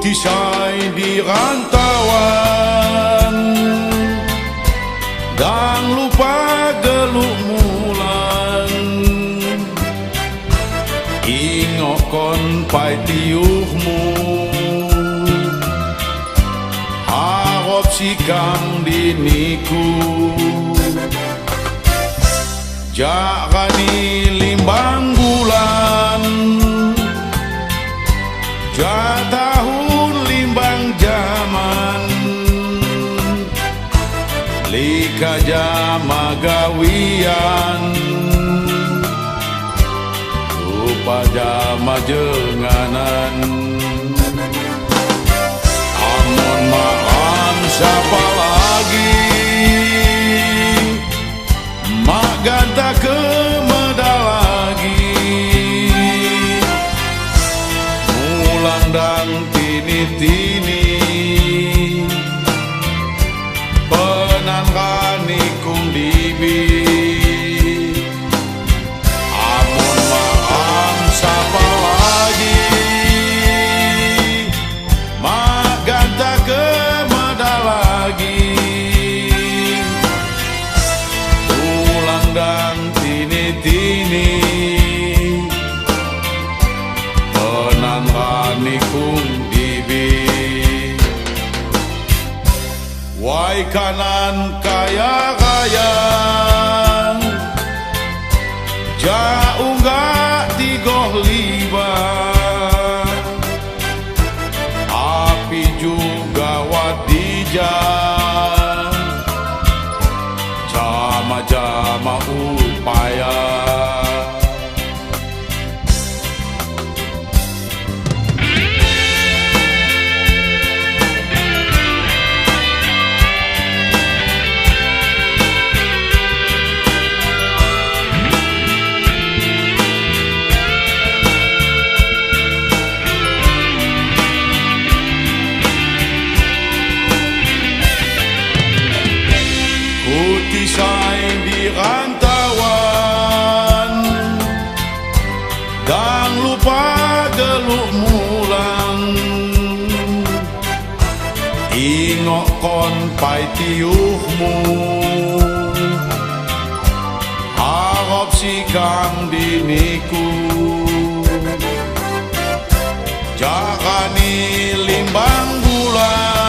tisai di rantauan dan lupa geluk mulan ingokon pai tiuhmu harap sikam diniku jakani limbang bulan tahun limbang zaman lika jama gawian lupa jama jenganan amun maam siapa lagi mak ganta kemeda lagi dan tini-tini penangkani kung dibi amun maam siapa lagi mak ganta kemada lagi ulang dan tini-tini penangkani kung dibi wai kanan kaya kaya jauh gak digoh liba api juga wadija jama-jama upaya tisai di rantauan dan lupa geluk mulan ingokon pai tiuhmu harap sikam diniku jakani limbang bulan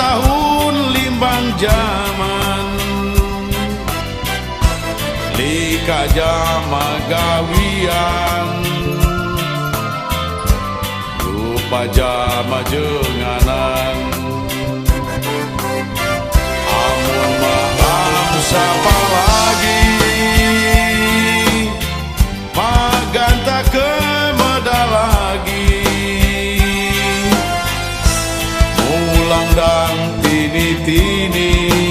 tahun limbang zaman lika jama gawian lupa jama jenganan amun maam siapa lagi mak ganta kemeda lagi ulang dan tini-tini